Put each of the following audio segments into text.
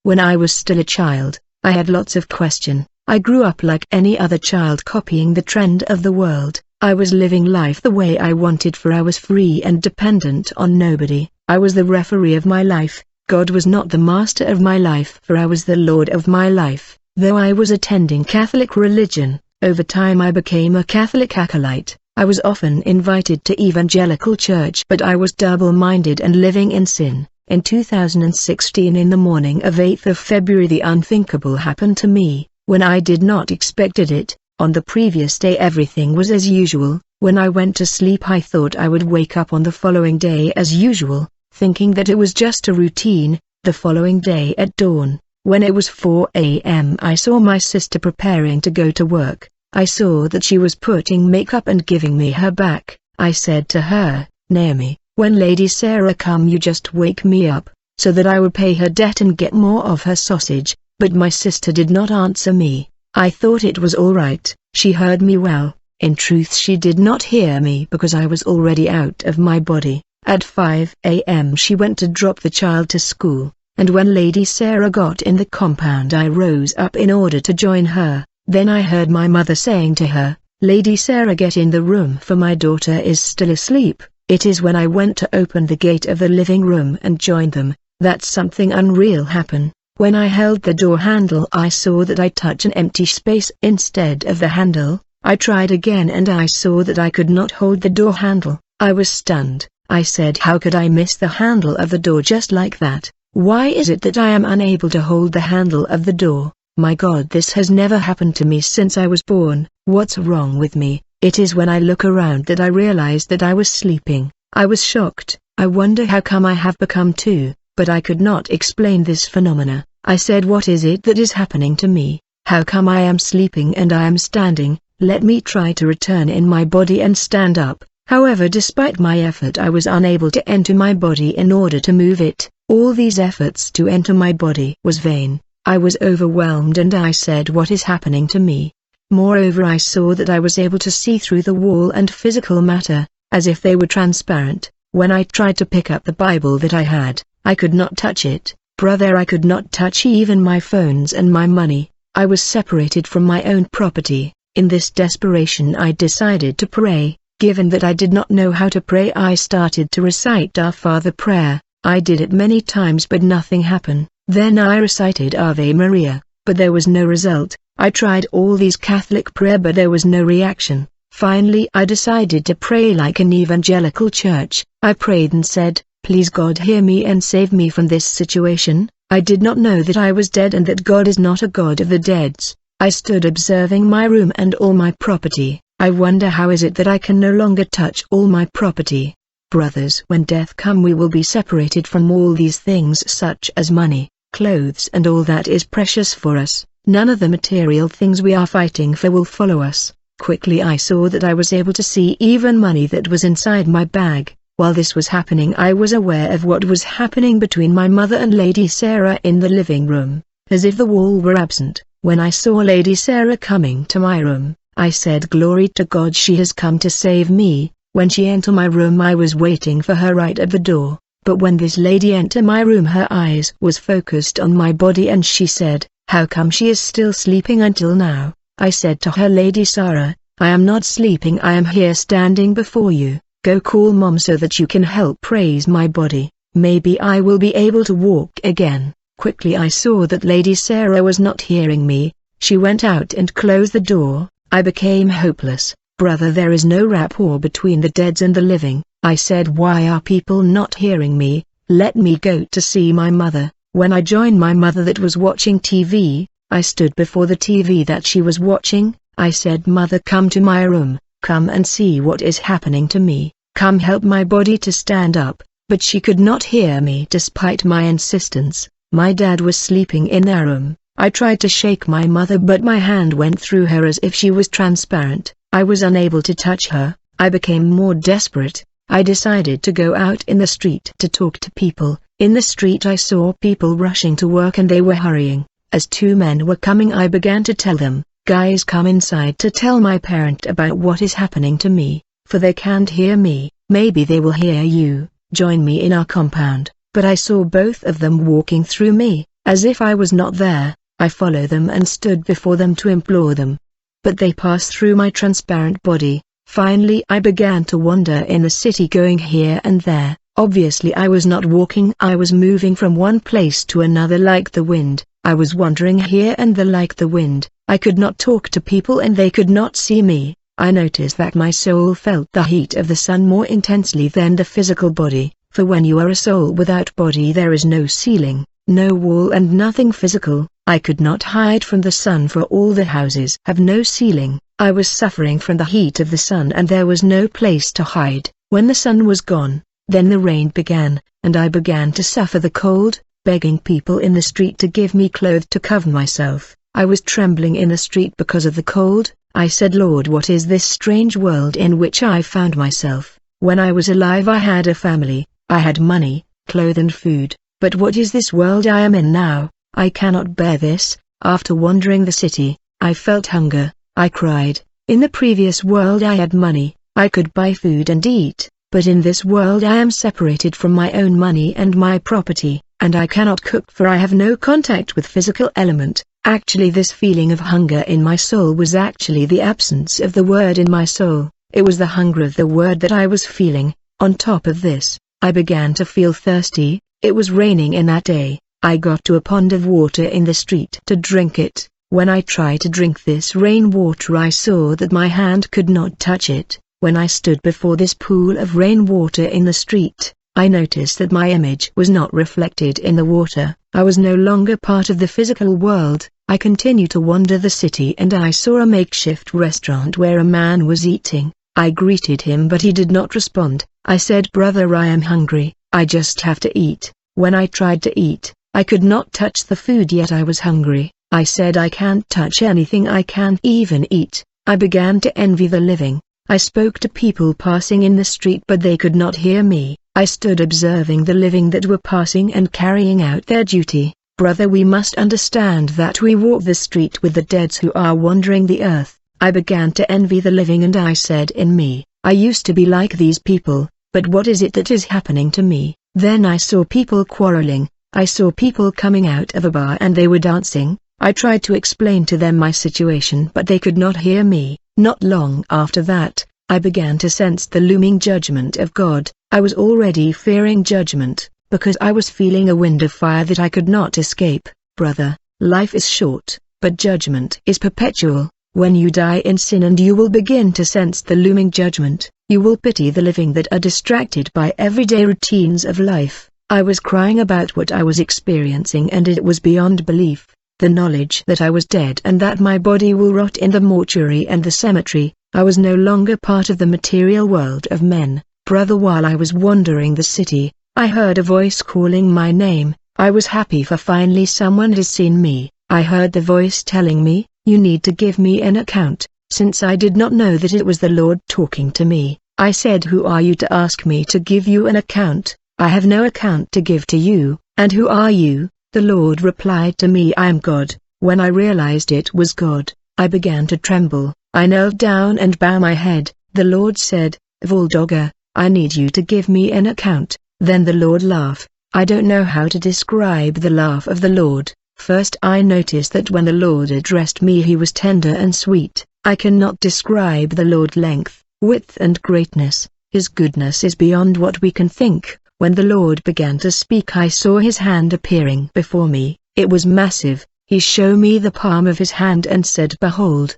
When I was still a child, I had lots of questions. I grew up like any other child, copying the trend of the world. I was living life the way I wanted, for I was free and dependent on nobody. I was the referee of my life. God was not the master of my life, for I was the Lord of my life. Though I was attending Catholic religion, over time I became a Catholic acolyte. I was often invited to evangelical church, but I was double-minded and living in sin. In 2016, in the morning of 8th of February, the unthinkable happened to me. When I did not expected it. On the previous day everything was as usual. When I went to sleep I thought I would wake up on the following day as usual, thinking that it was just a routine. The following day at dawn, when it was 4 a.m., I saw my sister preparing to go to work. I saw that she was putting makeup and giving me her back. I said to her, "Naomi, when Lady Sarah come you just wake me up, so that I would pay her debt and get more of her sausage." But my sister did not answer me. I thought it was all right. She heard me well. In truth, she did not hear me because I was already out of my body. At 5 a.m. she went to drop the child to school, and when Lady Sarah got in the compound I rose up in order to join her. Then I heard my mother saying to her, "Lady Sarah, get in the room, for my daughter is still asleep." It is when I went to open the gate of the living room and join them, that something unreal happened. When I held the door handle I saw that I touched an empty space instead of the handle. I tried again and I saw that I could not hold the door handle. I was stunned. I said, "How could I miss the handle of the door just like that? Why is it that I am unable to hold the handle of the door? My God, this has never happened to me since I was born. What's wrong with me?" It is when I look around that I realized that I was sleeping. I was shocked. I wonder how come I have become two. But I could not explain this phenomena. I said, "What is it that is happening to me? How come I am sleeping and I am standing? Let me try to return in my body and stand up." However, despite my effort I was unable to enter my body in order to move it. All these efforts to enter my body was vain. I was overwhelmed and I said, "What is happening to me?" Moreover, I saw that I was able to see through the wall and physical matter, as if they were transparent. When I tried to pick up the Bible that I had, I could not touch it. Brother, I could not touch even my phones and my money. I was separated from my own property. In this desperation I decided to pray. Given that I did not know how to pray, I started to recite Our Father prayer. I did it many times but nothing happened. Then I recited Ave Maria, but there was no result. I tried all these Catholic prayer but there was no reaction. Finally I decided to pray like an evangelical church. I prayed and said, "Please God, hear me and save me from this situation." I did not know that I was dead and that God is not a God of the deads. I stood observing my room and all my property. I wonder how is it that I can no longer touch all my property. Brothers, when death come we will be separated from all these things such as money, clothes and all that is precious for us. None of the material things we are fighting for will follow us. Quickly I saw that I was able to see even money that was inside my bag. While this was happening I was aware of what was happening between my mother and Lady Sarah in the living room, as if the wall were absent. When I saw Lady Sarah coming to my room, I said, "Glory to God, she has come to save me." When she entered my room I was waiting for her right at the door, but when this lady entered my room her eyes was focused on my body and she said, "How come she is still sleeping until now?" I said to her, "Lady Sarah, I am not sleeping, I am here standing before you. Go call Mom so that you can help praise my body. Maybe I will be able to walk again." Quickly I saw that Lady Sarah was not hearing me. She went out and closed the door. I became hopeless. "Brother, there is no rapport between the dead and the living." I said, "Why are people not hearing me? Let me go to see my mother." When I joined my mother that was watching TV, I stood before the TV that she was watching. I said, "Mother, come to my room, come and see what is happening to me. Come help my body to stand up." But she could not hear me despite my insistence. My dad was sleeping in their room. I tried to shake my mother but my hand went through her as if she was transparent. I was unable to touch her. I became more desperate. I decided to go out in the street to talk to people. In the street I saw people rushing to work and they were hurrying. As two men were coming I began to tell them, "Guys, come inside to tell my parent about what is happening to me, for they can't hear me. Maybe they will hear you. Join me in our compound." But I saw both of them walking through me. As if I was not there, I followed them and stood before them to implore them. But they passed through my transparent body. Finally I began to wander in the city, going here and there. Obviously I was not walking, I was moving from one place to another like the wind. I was wandering here and there like the wind. I could not talk to people and they could not see me. I noticed that my soul felt the heat of the sun more intensely than the physical body, for when you are a soul without body there is no ceiling, no wall and nothing physical. I could not hide from the sun, for all the houses have no ceiling. I was suffering from the heat of the sun and there was no place to hide. When the sun was gone, then the rain began, and I began to suffer the cold, begging people in the street to give me clothes to cover myself. I was trembling in the street because of the cold. I said, Lord, what is this strange world in which I found myself? When I was alive I had a family, I had money, clothes and food, but what is this world I am in now? I cannot bear this. After wandering the city, I felt hunger. I cried. In the previous world I had money, I could buy food and eat, but in this world I am separated from my own money and my property, and I cannot cook for I have no contact with physical element. Actually this feeling of hunger in my soul was actually the absence of the word in my soul. It was the hunger of the word that I was feeling. On top of this, I began to feel thirsty. It was raining in that day. I got to a pond of water in the street to drink it. When I tried to drink this rainwater I saw that my hand could not touch it. When I stood before this pool of rainwater in the street, I noticed that my image was not reflected in the water. I was no longer part of the physical world. I continued to wander the city and I saw a makeshift restaurant where a man was eating. I greeted him but he did not respond. I said, brother, I am hungry, I just have to eat. When I tried to eat, I could not touch the food yet I was hungry. I said, I can't touch anything, I can't even eat. I began to envy the living. I spoke to people passing in the street but they could not hear me. I stood observing the living that were passing and carrying out their duty. Brother, we must understand that we walk the street with the dead who are wandering the earth. I began to envy the living and I said in me, I used to be like these people, but what is it that is happening to me? Then I saw people quarreling. I saw people coming out of a bar and they were dancing. I tried to explain to them my situation but they could not hear me. Not long after that, I began to sense the looming judgment of God. I was already fearing judgment, because I was feeling a wind of fire that I could not escape. Brother, life is short, but judgment is perpetual. When you die in sin and you will begin to sense the looming judgment, you will pity the living that are distracted by everyday routines of life. I was crying about what I was experiencing and it was beyond belief. The knowledge that I was dead and that my body will rot in the mortuary and the cemetery. I was no longer part of the material world of men. Brother, while I was wandering the city, I heard a voice calling my name. I was happy for finally someone has seen me. I heard the voice telling me, you need to give me an account. Since I did not know that it was the Lord talking to me, I said, who are you to ask me to give you an account? I have no account to give to you. And who are you? The Lord replied to me, I am God. When I realized it was God, I began to tremble. I knelt down and bowed my head. The Lord said, Valdogger, I need you to give me an account. Then the Lord laughed. I don't know how to describe the laugh of the Lord. First I noticed that when the Lord addressed me he was tender and sweet. I cannot describe the Lord's length, width and greatness. His goodness is beyond what we can think. When the Lord began to speak I saw his hand appearing before me. It was massive. He showed me the palm of his hand and said, behold.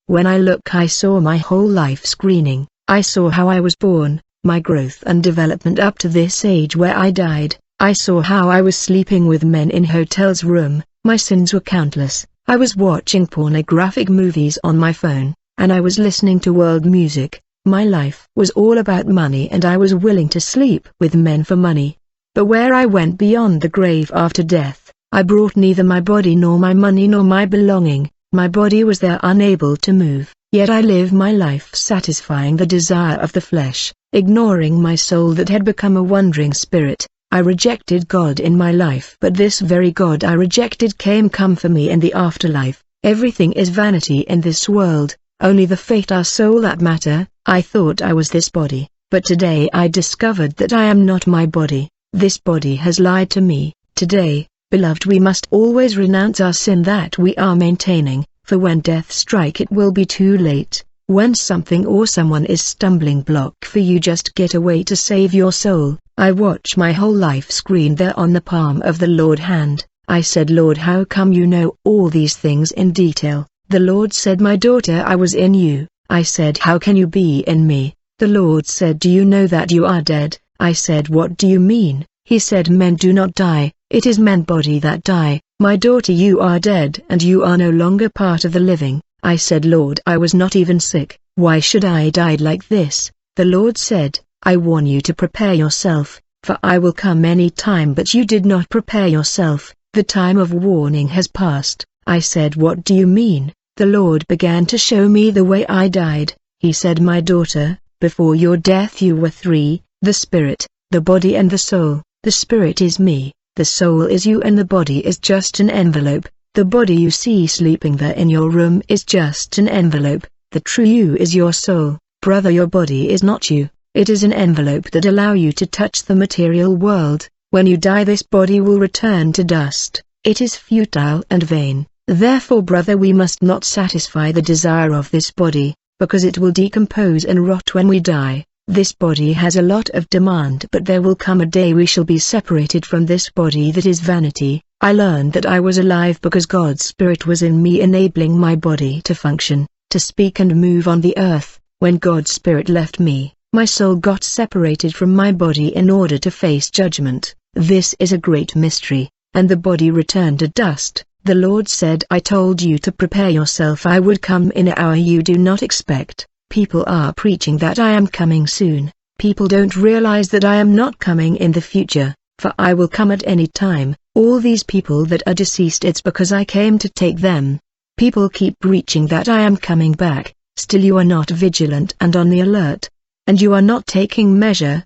When I looked I saw my whole life screening. I saw how I was born, my growth and development up to this age where I died. I saw how I was sleeping with men in hotels room. My sins were countless. I was watching pornographic movies on my phone, and I was listening to world music. My life was all about money and I was willing to sleep with men for money. But where I went beyond the grave after death, I brought neither my body nor my money nor my belonging. My body was there unable to move, yet I live my life satisfying the desire of the flesh, ignoring my soul that had become a wandering spirit. I rejected God in my life, but this very God I rejected come for me in the afterlife. Everything is vanity in this world, only the fate our soul that matter. I thought I was this body, but today I discovered that I am not my body. This body has lied to me. Today, Beloved, we must always renounce our sin that we are maintaining, for when death strike it will be too late. When something or someone is stumbling block for you, just get away to save your soul. I watch my whole life screen there on the palm of the Lord hand. I said, Lord, how come you know all these things in detail? The Lord said, my daughter, I was in you. I said, how can you be in me? The Lord said, do you know that you are dead? I said, what do you mean? He said, men do not die, it is men's body that die. My daughter, you are dead and you are no longer part of the living. I said, Lord, I was not even sick, why should I die like this? The Lord said, I warn you to prepare yourself, for I will come any time, but you did not prepare yourself. The time of warning has passed. I said, what do you mean? The Lord began to show me the way I died. He said, my daughter, before your death you were three, the spirit, the body and the soul. The spirit is me, the soul is you, and the body is just an envelope. The body you see sleeping there in your room is just an envelope. The true you is your soul. Brother, your body is not you. It is an envelope that allows you to touch the material world. When you die, this body will return to dust. It is futile and vain. Therefore, brother, we must not satisfy the desire of this body, because it will decompose and rot when we die. This body has a lot of demand, but there will come a day we shall be separated from this body that is vanity. I learned that I was alive because God's Spirit was in me, enabling my body to function, to speak and move on the earth. When God's Spirit left me, my soul got separated from my body in order to face judgment. This is a great mystery, and the body returned to dust. The Lord said, I told you to prepare yourself, I would come in an hour you do not expect. People are preaching that I am coming soon. People don't realize that I am not coming in the future, for I will come at any time. All these people that are deceased, it's because I came to take them. People keep preaching that I am coming back, still you are not vigilant and on the alert. And you are not taking measure,